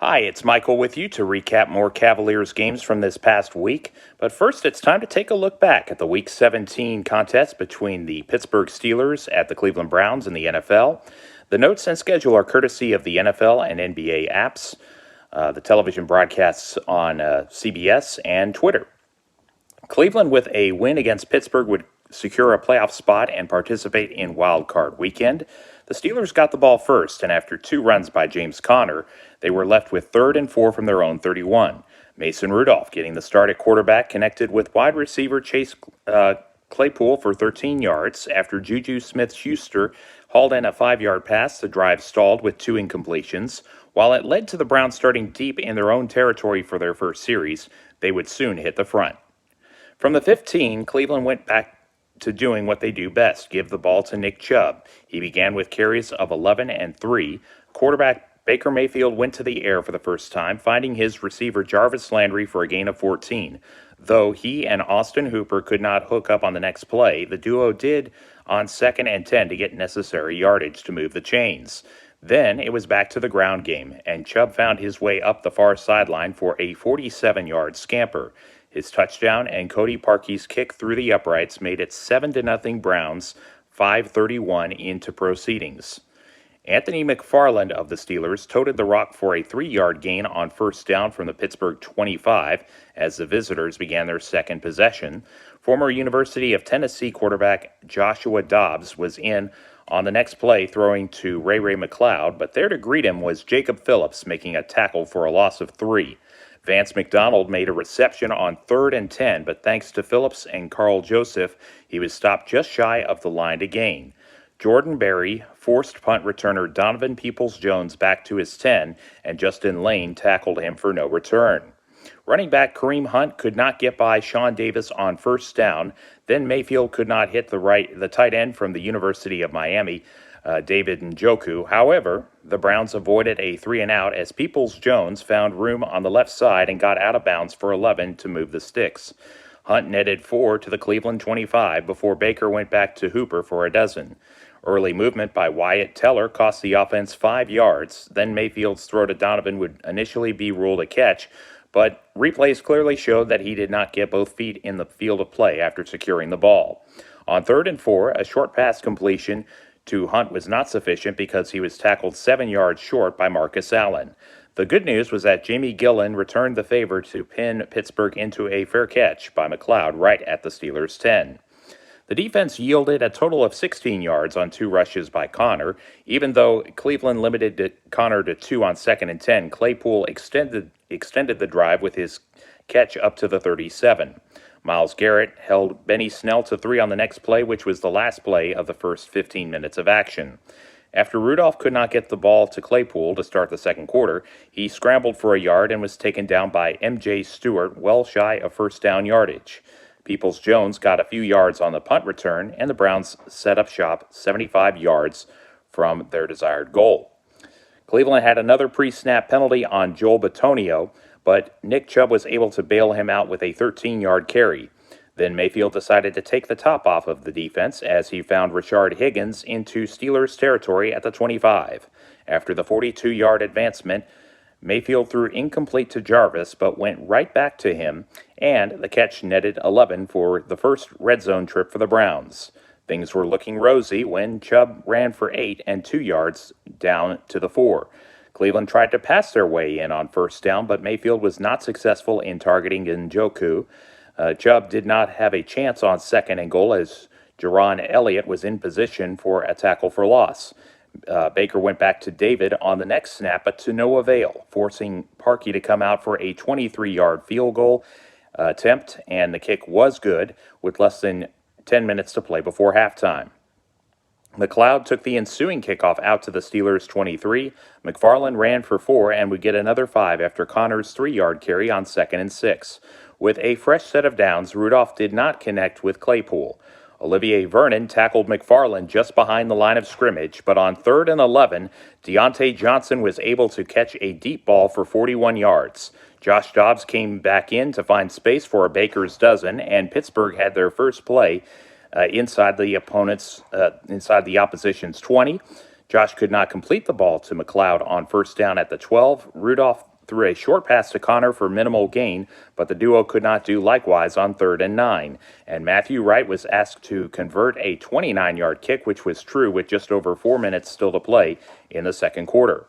Hi, it's Michael with you to recap more Cavaliers games from this past week. But first, it's time to take a look back at the Week 17 contest between the Pittsburgh Steelers at the Cleveland Browns in the NFL. The notes and schedule are courtesy of the NFL and NBA apps, the television broadcasts on CBS and Twitter. Cleveland, with a win against Pittsburgh, would secure a playoff spot and participate in Wild Card Weekend. The Steelers got the ball first, and after two runs by James Conner, they were left with 3rd and 4 from their own 31. Mason Rudolph getting the start at quarterback connected with wide receiver Chase Claypool for 13 yards after Juju Smith-Schuster hauled in a 5-yard pass. The drive stalled with 2 incompletions. While it led to the Browns starting deep in their own territory for their first series, they would soon hit the front. From the 15, Cleveland went back to doing what they do best, give the ball to Nick Chubb. He began with carries of 11 and 3. Quarterback Baker Mayfield went to the air for the first time, finding his receiver Jarvis Landry for a gain of 14. Though he and Austin Hooper could not hook up on the next play, the duo did on 2nd and 10 to get necessary yardage to move the chains. Then it was back to the ground game, and Chubb found his way up the far sideline for a 47-yard scamper. His touchdown and Cody Parkey's kick through the uprights made it 7-0 Browns, 5:31 into proceedings. Anthony McFarland of the Steelers toted the rock for a 3-yard gain on first down from the Pittsburgh 25 as the visitors began their second possession. Former University of Tennessee quarterback Joshua Dobbs was in on the next play throwing to Ray McCloud, but there to greet him was Jacob Phillips making a tackle for a loss of 3. Vance McDonald made a reception on 3rd and 10, but thanks to Phillips and Carl Joseph, he was stopped just shy of the line to gain. Jordan Berry forced punt returner Donovan Peoples-Jones back to his 10, and Justin Lane tackled him for no return. Running back Kareem Hunt could not get by Sean Davis on first down. Then Mayfield could not hit the tight end from the University of Miami, David Njoku. However, the Browns avoided a 3-and-out as Peoples-Jones found room on the left side and got out of bounds for 11 to move the sticks. Hunt netted 4 to the Cleveland 25 before Baker went back to Hooper for a dozen. Early movement by Wyatt Teller cost the offense 5 yards. Then Mayfield's throw to Donovan would initially be ruled a catch, but replays clearly showed that he did not get both feet in the field of play after securing the ball. On 3rd and 4, a short pass completion to Hunt was not sufficient because he was tackled 7 yards short by Marcus Allen. The good news was that Jamie Gillen returned the favor to pin Pittsburgh into a fair catch by McCloud right at the Steelers' 10. The defense yielded a total of 16 yards on 2 rushes by Conner. Even though Cleveland limited Conner to 2 on 2nd and 10, Claypool extended the drive with his catch up to the 37. Myles Garrett held Benny Snell to 3 on the next play, which was the last play of the first 15 minutes of action. After Rudolph could not get the ball to Claypool to start the second quarter, he scrambled for a yard and was taken down by M.J. Stewart, well shy of first down yardage. Peoples-Jones got a few yards on the punt return, and the Browns set up shop 75 yards from their desired goal. Cleveland had another pre-snap penalty on Joel Bitonio, but Nick Chubb was able to bail him out with a 13-yard carry. Then Mayfield decided to take the top off of the defense as he found Rashard Higgins into Steelers territory at the 25. After the 42-yard advancement, Mayfield threw incomplete to Jarvis, but went right back to him, and the catch netted 11 for the first red zone trip for the Browns. Things were looking rosy when Chubb ran for 8 and 2 yards down to the 4. Cleveland tried to pass their way in on first down, but Mayfield was not successful in targeting Njoku. Chubb did not have a chance on 2nd and goal as Jaron Elliott was in position for a tackle for loss. Baker went back to David on the next snap, but to no avail, forcing Parkey to come out for a 23-yard field goal attempt, and the kick was good with less than 10 minutes to play before halftime. McCloud took the ensuing kickoff out to the Steelers' 23. McFarland ran for 4 and would get another 5 after Conner's 3-yard carry on 2nd and 6. With a fresh set of downs, Rudolph did not connect with Claypool. Olivier Vernon tackled McFarland just behind the line of scrimmage, but on 3rd and 11, Deontay Johnson was able to catch a deep ball for 41 yards. Josh Dobbs came back in to find space for a Baker's dozen, and Pittsburgh had their first play inside the opposition's 20. Josh could not complete the ball to McCloud on first down at the 12. Rudolph threw a short pass to Connor for minimal gain, but the duo could not do likewise on 3rd and 9. And Matthew Wright was asked to convert a 29-yard kick, which was true with just over 4 minutes still to play in the second quarter.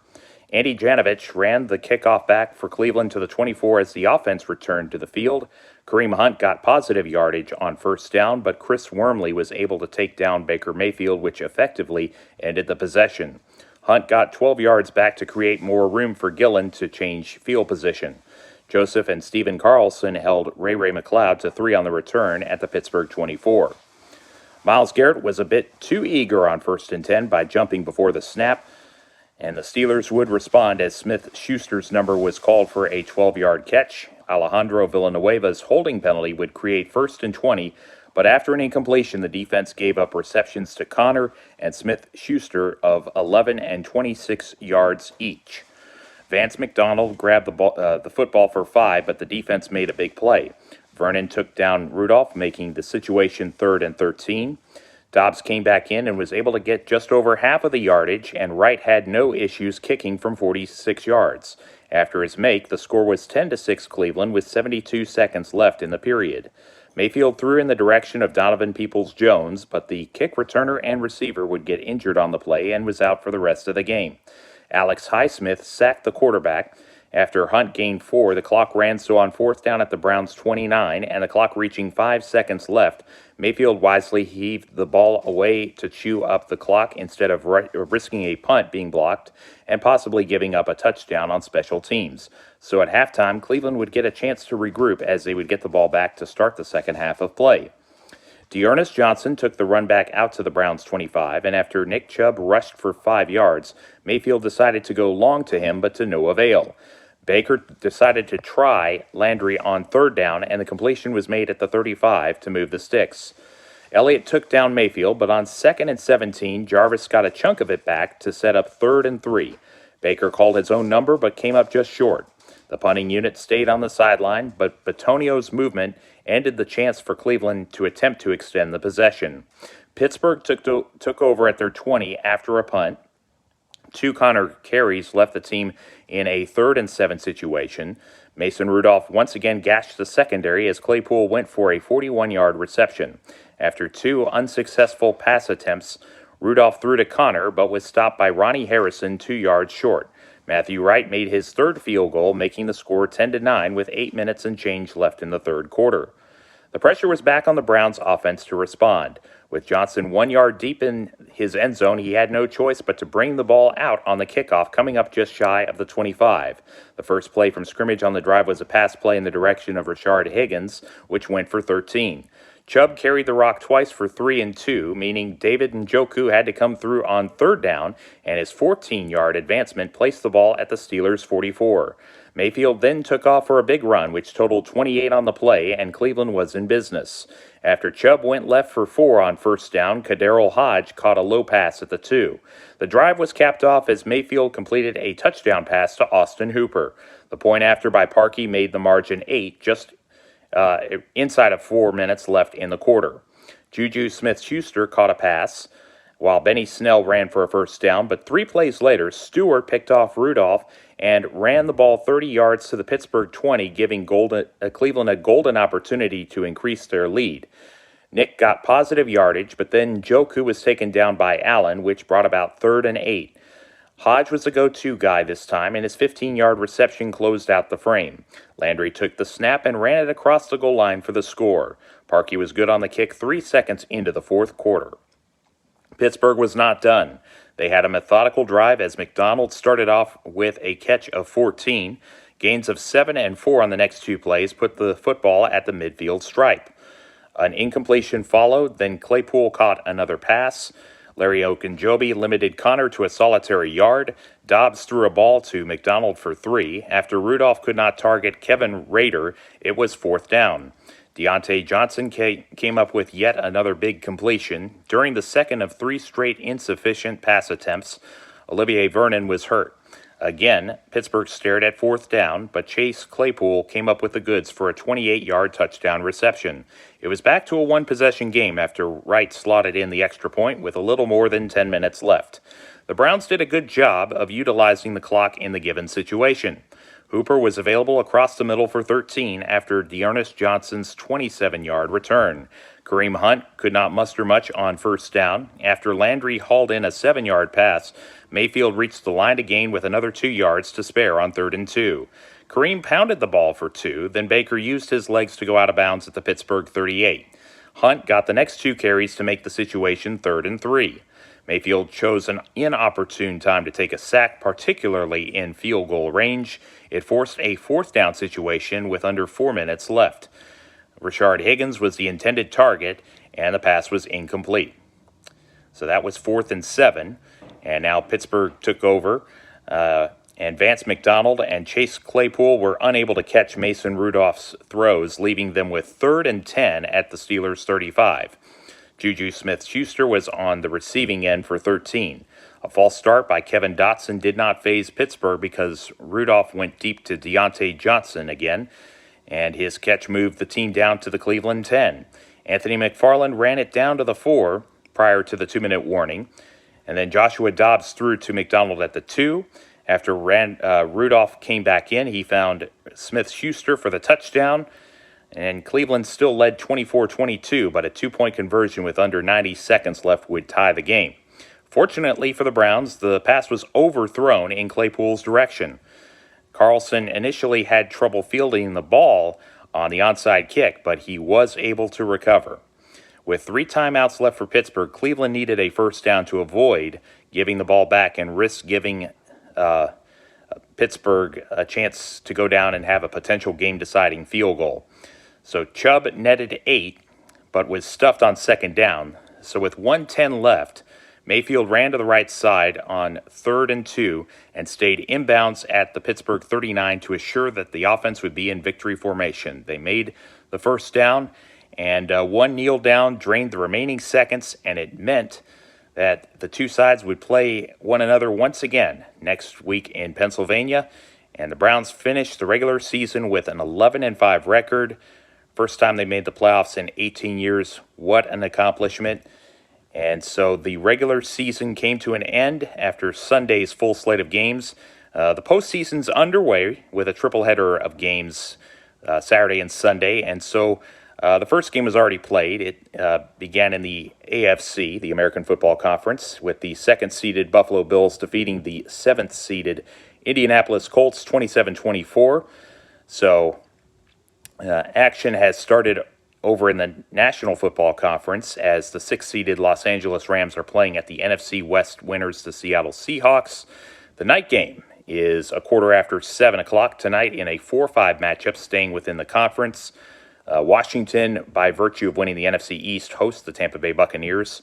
Andy Janovich ran the kickoff back for Cleveland to the 24 as the offense returned to the field. Kareem Hunt got positive yardage on first down, but Chris Wormley was able to take down Baker Mayfield, which effectively ended the possession. Hunt got 12 yards back to create more room for Gillen to change field position. Joseph and Stephen Carlson held Ray McLeod to 3 on the return at the Pittsburgh 24. Myles Garrett was a bit too eager on 1st and 10 by jumping before the snap, and the Steelers would respond as Smith-Schuster's number was called for a 12-yard catch. Alejandro Villanueva's holding penalty would create 1st and 20, but after an incompletion, the defense gave up receptions to Connor and Smith-Schuster of 11 and 26 yards each. Vance McDonald grabbed the football for 5, but the defense made a big play. Vernon took down Rudolph, making the situation 3rd and 13. Dobbs came back in and was able to get just over half of the yardage, and Wright had no issues kicking from 46 yards. After his make, the score was 10-6 Cleveland with 72 seconds left in the period. Mayfield threw in the direction of Donovan Peoples-Jones, but the kick returner and receiver would get injured on the play and was out for the rest of the game. Alex Highsmith sacked the quarterback. After Hunt gained 4, the clock ran, so on 4th down at the Browns' 29 and the clock reaching 5 seconds left, Mayfield wisely heaved the ball away to chew up the clock instead of risking a punt being blocked and possibly giving up a touchdown on special teams. So at halftime, Cleveland would get a chance to regroup as they would get the ball back to start the second half of play. Dearness Johnson took the run back out to the Browns' 25, and after Nick Chubb rushed for 5 yards, Mayfield decided to go long to him, but to no avail. Baker decided to try Landry on 3rd down, and the completion was made at the 35 to move the sticks. Elliott took down Mayfield, but on 2nd and 17, Jarvis got a chunk of it back to set up 3rd and 3. Baker called his own number, but came up just short. The punting unit stayed on the sideline, but Batonio's movement ended the chance for Cleveland to attempt to extend the possession. Pittsburgh took over at their 20 after a punt. 2 Connor carries left the team in a 3rd and 7 situation. Mason Rudolph once again gashed the secondary as Claypool went for a 41-yard reception. After 2 unsuccessful pass attempts, Rudolph threw to Connor, but was stopped by Ronnie Harrison 2 yards short. Matthew Wright made his 3rd field goal, making the score 10-9 with 8 minutes and change left in the 3rd quarter. The pressure was back on the Browns' offense to respond. With Johnson 1 yard deep in his end zone, he had no choice but to bring the ball out on the kickoff, coming up just shy of the 25. The first play from scrimmage on the drive was a pass play in the direction of Rashard Higgins, which went for 13. Chubb carried the rock twice for 3 and 2, meaning David Njoku had to come through on 3rd down, and his 14-yard advancement placed the ball at the Steelers' 44. Mayfield then took off for a big run, which totaled 28 on the play, and Cleveland was in business. After Chubb went left for 4 on 1st down, KhaDarel Hodge caught a low pass at the 2. The drive was capped off as Mayfield completed a touchdown pass to Austin Hooper. The point after by Parkey made the margin 8, just inside of 4 minutes left in the quarter. Juju Smith-Schuster caught a pass, while Benny Snell ran for a 1st down, but 3 plays later, Stewart picked off Rudolph and ran the ball 30 yards to the Pittsburgh 20, giving Cleveland a golden opportunity to increase their lead. Nick got positive yardage, but then Njoku was taken down by Allen, which brought about 3rd and 8. Hodge was the go-to guy this time, and his 15-yard reception closed out the frame. Landry took the snap and ran it across the goal line for the score. Parkey was good on the kick 3 seconds into the 4th quarter. Pittsburgh was not done. They had a methodical drive as McDonald started off with a catch of 14. Gains of 7 and 4 on the next 2 plays put the football at the midfield stripe. An incompletion followed, then Claypool caught another pass. Larry Ogunjobi limited Connor to a solitary yard. Dobbs threw a ball to McDonald for 3. After Rudolph could not target Kevin Rader, it was 4th down. Deontay Johnson came up with yet another big completion. During the second of 3 straight insufficient pass attempts, Olivier Vernon was hurt. Again, Pittsburgh stared at 4th down, but Chase Claypool came up with the goods for a 28-yard touchdown reception. It was back to a one-possession game after Wright slotted in the extra point with a little more than 10 minutes left. The Browns did a good job of utilizing the clock in the given situation. Hooper was available across the middle for 13 after Dearness Johnson's 27-yard return. Kareem Hunt could not muster much on first down. After Landry hauled in a 7-yard pass, Mayfield reached the line to gain with another 2 yards to spare on 3rd and 2. Kareem pounded the ball for 2, then Baker used his legs to go out of bounds at the Pittsburgh 38. Hunt got the next 2 carries to make the situation 3rd and 3. Mayfield chose an inopportune time to take a sack, particularly in field goal range. It forced a 4th down situation with under 4 minutes left. Rashard Higgins was the intended target, and the pass was incomplete. So that was 4th and 7, and now Pittsburgh took over, and Vance McDonald and Chase Claypool were unable to catch Mason Rudolph's throws, leaving them with 3rd and 10 at the Steelers' 35. Juju Smith-Schuster was on the receiving end for 13. A false start by Kevin Dotson did not faze Pittsburgh because Rudolph went deep to Deontay Johnson again, and his catch moved the team down to the Cleveland 10. Anthony McFarland ran it down to the 4 prior to the 2-minute warning, and then Joshua Dobbs threw to McDonald at the 2. After Rudolph came back in, he found Smith-Schuster for the touchdown, and Cleveland still led 24-22, but a 2-point conversion with under 90 seconds left would tie the game. Fortunately for the Browns, the pass was overthrown in Claypool's direction. Carlson initially had trouble fielding the ball on the onside kick, but he was able to recover. With 3 timeouts left for Pittsburgh, Cleveland needed a first down to avoid giving the ball back and risk giving Pittsburgh a chance to go down and have a potential game-deciding field goal. So Chubb netted 8, but was stuffed on 2nd down. So with 1:10 left, Mayfield ran to the right side on 3rd and 2 and stayed inbounds at the Pittsburgh 39 to assure that the offense would be in victory formation. They made the first down, and one kneel down drained the remaining seconds, and it meant that the 2 sides would play one another once again next week in Pennsylvania, and the Browns finished the regular season with an 11-5 record. First time they made the playoffs in 18 years. What an accomplishment. And so the regular season came to an end after Sunday's full slate of games. The postseason's underway with a tripleheader of games Saturday and Sunday. And so the first game was already played. It began in the AFC, the American Football Conference, with the 2nd-seeded Buffalo Bills defeating the 7th-seeded Indianapolis Colts 27-24. So action has started over in the National Football Conference as the 6th-seeded Los Angeles Rams are playing at the NFC West winners, the Seattle Seahawks. The night game is a quarter after 7 o'clock tonight in a 4-5 matchup staying within the conference. Washington, by virtue of winning the NFC East, hosts the Tampa Bay Buccaneers.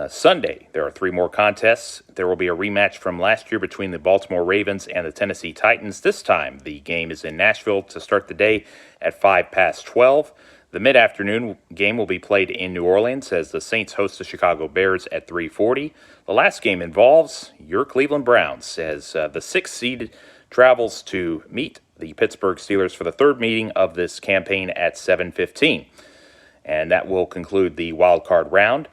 Sunday, there are 3 more contests. There will be a rematch from last year between the Baltimore Ravens and the Tennessee Titans. This time, the game is in Nashville to start the day at 12:05. The mid-afternoon game will be played in New Orleans as the Saints host the Chicago Bears at 3:40. The last game involves your Cleveland Browns as the 6th seed travels to meet the Pittsburgh Steelers for the 3rd meeting of this campaign at 7:15. And that will conclude the wild card round.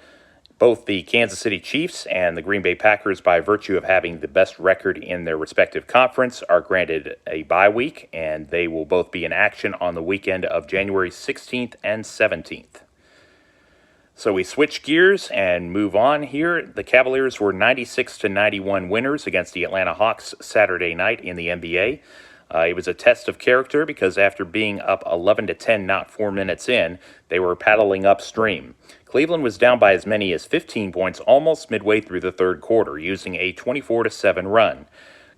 Both the Kansas City Chiefs and the Green Bay Packers, by virtue of having the best record in their respective conference, are granted a bye week, and they will both be in action on the weekend of January 16th and 17th. So we switch gears and move on here. The Cavaliers were 96-91 winners against the Atlanta Hawks Saturday night in the NBA. It was a test of character because after being up 11-10 not 4 minutes in, they were paddling upstream. Cleveland was down by as many as 15 points almost midway through the 3rd quarter, using a 24-7 run.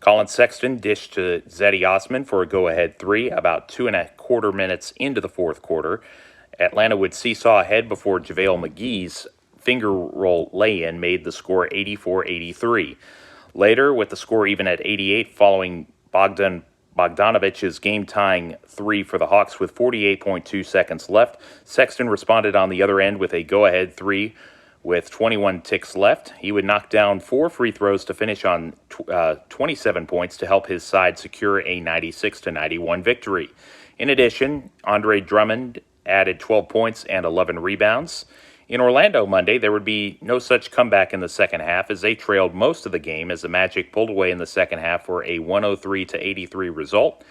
Colin Sexton dished to Zeddy Osman for a go-ahead 3 about 2.25 minutes into the 4th quarter. Atlanta would seesaw ahead before JaVale McGee's finger roll lay-in made the score 84-83. Later, with the score even at 88 following Bogdanovich's game-tying 3 for the Hawks with 48.2 seconds left, Sexton responded on the other end with a go-ahead 3 with 21 ticks left. He would knock down 4 free throws to finish on 27 points to help his side secure a 96-91 victory. In addition, Andre Drummond added 12 points and 11 rebounds. In Orlando Monday, there would be no such comeback in the second half as they trailed most of the game as the Magic pulled away in the second half for a 103-83 result.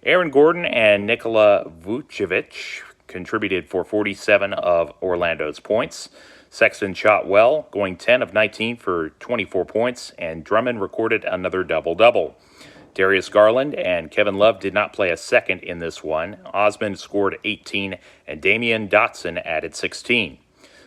Aaron Gordon and Nikola Vucevic contributed for 47 of Orlando's points. Sexton shot well, going 10 of 19 for 24 points, and Drummond recorded another double-double. Darius Garland and Kevin Love did not play a second in this one. Osman scored 18, and Damian Dotson added 16.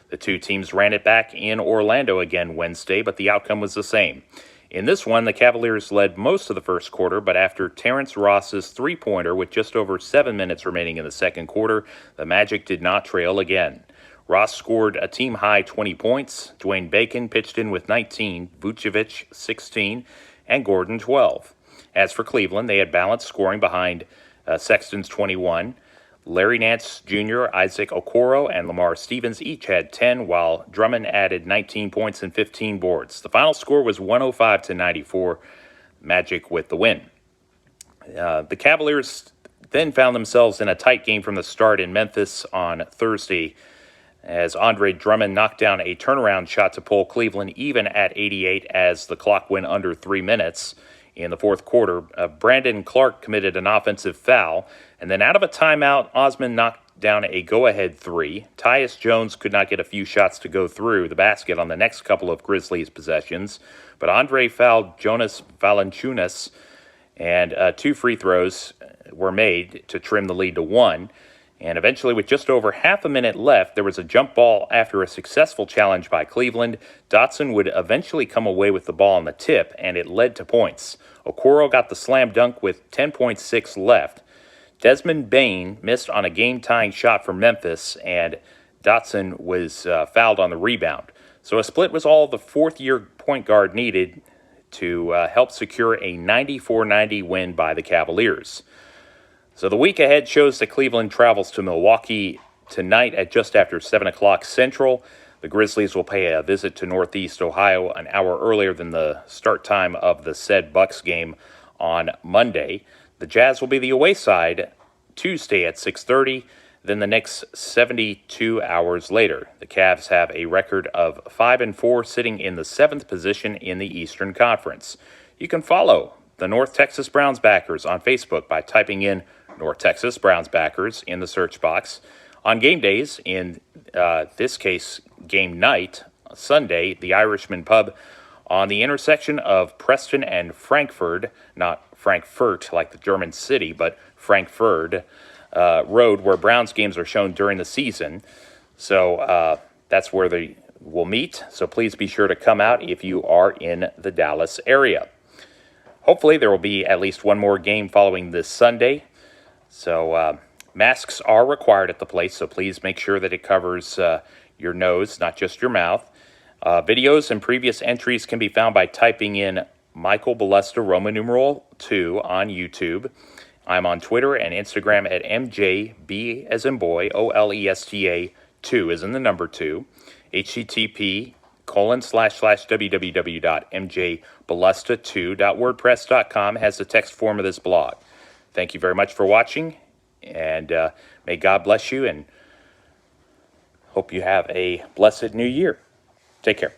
The two teams ran it back in Orlando again Wednesday, but the outcome was the same. In this one, the Cavaliers led most of the first quarter, but after Terrence Ross's three-pointer with just over 7 minutes remaining in the second quarter, the Magic did not trail again. Ross scored a team-high 20 points. Dwayne Bacon pitched in with 19, Vucevic 16, and Gordon 12. As for Cleveland, they had balanced scoring behind Sexton's 21. Larry Nance Jr., Isaac Okoro, and Lamar Stevens each had 10, while Drummond added 19 points and 15 boards. The final score was 105-94, Magic with the win. The Cavaliers then found themselves in a tight game from the start in Memphis on Thursday as Andre Drummond knocked down a turnaround shot to pull Cleveland even at 88 as the clock went under 3 minutes. In the fourth quarter, Brandon Clark committed an offensive foul, and then out of a timeout, Osman knocked down a go-ahead three. Tyus Jones could not get a few shots to go through the basket on the next couple of Grizzlies possessions, but Andre fouled Jonas Valanciunas, and 2 free throws were made to trim the lead to 1. And eventually, with just over half a minute left, there was a jump ball after a successful challenge by Cleveland. Dotson would eventually come away with the ball on the tip, and it led to points. Okoro got the slam dunk with 10.6 left. Desmond Bane missed on a game-tying shot for Memphis, and Dotson was fouled on the rebound. So a split was all the fourth-year point guard needed to help secure a 94-90 win by the Cavaliers. So the week ahead shows that Cleveland travels to Milwaukee tonight at just after 7 o'clock Central. The Grizzlies will pay a visit to Northeast Ohio an hour earlier than the start time of the said Bucks game on Monday. The Jazz will be the away side Tuesday at 6:30. Then the Knicks 72 hours later. The Cavs have a record of 5-4, sitting in the 7th position in the Eastern Conference. You can follow the North Texas Browns backers on Facebook by typing in North Texas Browns backers in the search box. On game days, in this case, game night, Sunday, the Irishman Pub on the intersection of Preston and Frankford, not Frankfurt like the German city, but Frankfurt Road, where Browns games are shown during the season. So that's where they will meet. So please be sure to come out if you are in the Dallas area. Hopefully there will be at least one more game following this Sunday. So masks are required at the place, so please make sure that it covers your nose, not just your mouth. Videos and previous entries can be found by typing in Michael Balesta Roman numeral 2 on YouTube. I'm on Twitter and Instagram at MJB as in boy, OLESTA 2 as in the number 2. http://www.mjbalesta2.wordpress.com has the text form of this blog. Thank you very much for watching, and may God bless you, and hope you have a blessed new year. Take care.